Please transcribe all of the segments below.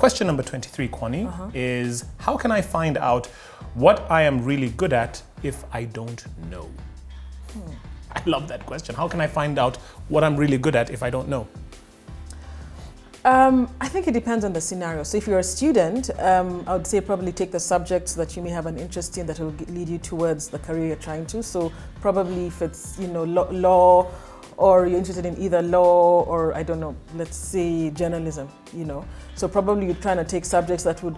question number 23, Kwani, is how can I find out what I am really good at if I don't know? I love that question. How can I find out what I'm really good at if I don't know? I think it depends on the scenario. So if you're a student, I would say probably take the subjects that you may have an interest in that will lead you towards the career you're trying to. So probably if it's, law, or you're interested in either law or, I don't know, let's say journalism, So probably you're trying to take subjects that would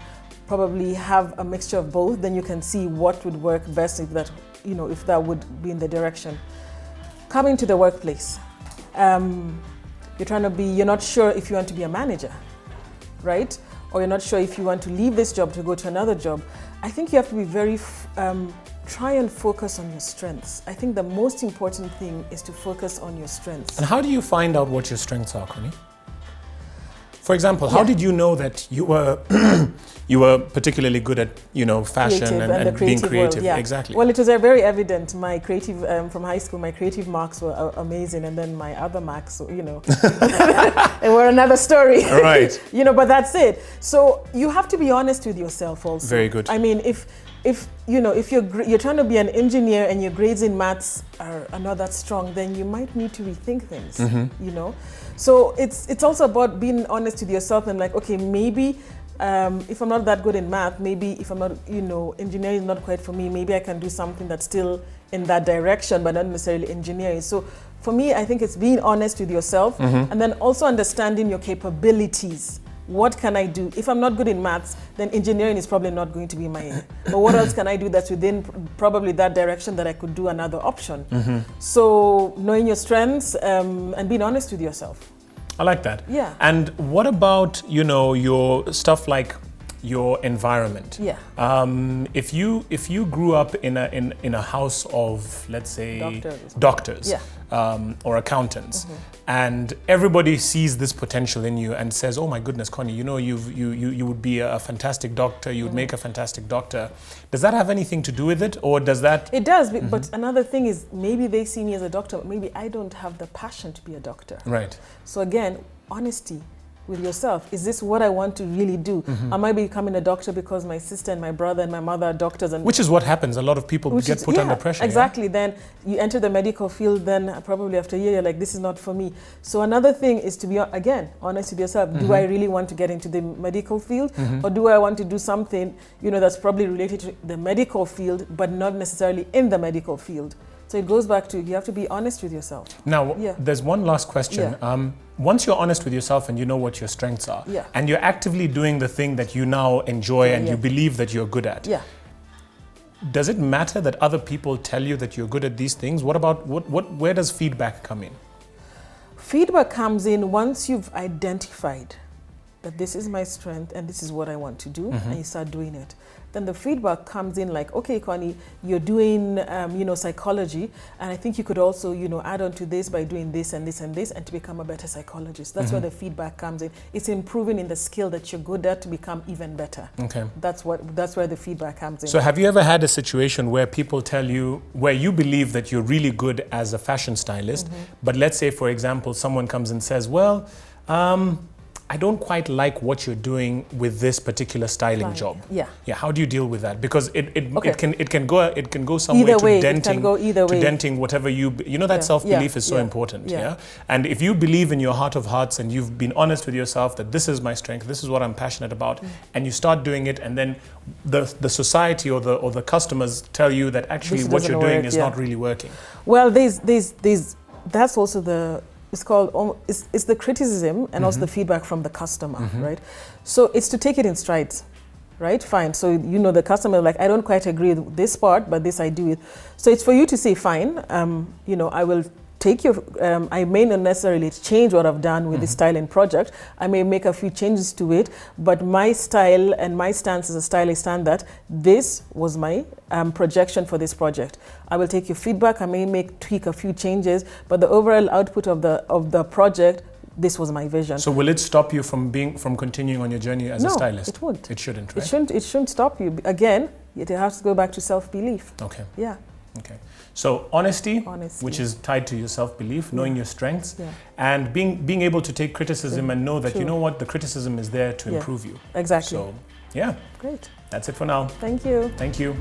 probably have a mixture of both. Then you can see what would work best if that, if that would be in the direction. Coming to the workplace. You're not sure if you want to be a manager, right? Or you're not sure if you want to leave this job to go to another job. I think you have to be very, try and focus on your strengths. I think the most important thing is to focus on your strengths. And how do you find out what your strengths are, Connie? For example, how did you know that you were you were particularly good at fashion and being creative? World, Exactly. Well, it was very evident. My creative from high school, my creative marks were amazing, and then my other marks, they were another story. Right. But that's it. So you have to be honest with yourself also. Very good. I mean, if you're trying to be an engineer and your grades in maths are not that strong, then you might need to rethink things. So it's also about being honest with yourself and like, okay, maybe if I'm not that good in math, maybe if I'm not, engineering is not quite for me, maybe I can do something that's still in that direction, but not necessarily engineering. So for me, I think it's being honest with yourself and then also understanding your capabilities. What can I do? If I'm not good in maths, then engineering is probably not going to be my. But what else can I do that's within probably that direction that I could do another option? So knowing your strengths and being honest with yourself. I like that. Yeah. And what about, your stuff like your environment? Yeah. If you grew up in a house of, let's say, doctors or accountants, and everybody sees this potential in you and says, "Oh my goodness, Connie, you would be a fantastic doctor. You would make a fantastic doctor." Does that have anything to do with it, or does that? It does. But another thing is maybe they see me as a doctor. But maybe I don't have the passion to be a doctor. Right. So again, honesty with yourself. Is this what I want to really do? Am I becoming a doctor because my sister and my brother and my mother are doctors? And which is what happens. A lot of people get put under pressure. Exactly. Yeah? Then you enter the medical field, then probably after a year, you're like, this is not for me. So another thing is to be, again, honest with yourself. Do I really want to get into the medical field? Or do I want to do something, that's probably related to the medical field, but not necessarily in the medical field? So it goes back to, you have to be honest with yourself. Now, there's one last question. Yeah. Once you're honest with yourself and you know what your strengths are, Yeah. and you're actively doing the thing that you now enjoy and you believe that you're good at, does it matter that other people tell you that you're good at these things? What about, where does feedback come in? Feedback comes in once you've identified that this is my strength and this is what I want to do, and you start doing it. Then the feedback comes in like, okay, Connie, you're doing, psychology, and I think you could also, add on to this by doing this and this and this, and to become a better psychologist. That's where the feedback comes in. It's improving in the skill that you're good at to become even better. Okay. That's where the feedback comes in. So have you ever had a situation where people tell you, where you believe that you're really good as a fashion stylist, but let's say, for example, someone comes and says, well, I don't quite like what you're doing with this particular styling job. Yeah. How do you deal with that? Because it can go some way to denting whatever that self-belief is so important. Yeah. And if you believe in your heart of hearts and you've been honest with yourself that this is my strength, this is what I'm passionate about, and you start doing it, and then the society or the customers tell you that actually what you're doing is not really working. Well, that's also it's called, it's the criticism and also the feedback from the customer, right? So it's to take it in strides, right? Fine. So, the customer, like, I don't quite agree with this part, but this I do it. So it's for you to say, fine, I will take your, I may not necessarily change what I've done with the styling project. I may make a few changes to it, but my style and my stance as a stylist stand that this was my projection for this project. I will take your feedback. I may tweak a few changes, but the overall output of the project, this was my vision. So will it stop you from continuing on your journey as a stylist? It won't. It shouldn't, right? It shouldn't stop you. Again, it has to go back to self-belief. Okay. Yeah. Okay. So honesty, Honesty. which is tied to your self-belief, knowing your strengths, Yeah. and being able to take criticism and know that, True. you know what, the criticism is there to Yeah. improve you. Exactly. So, yeah, Great. that's it for now. Thank you. Thank you.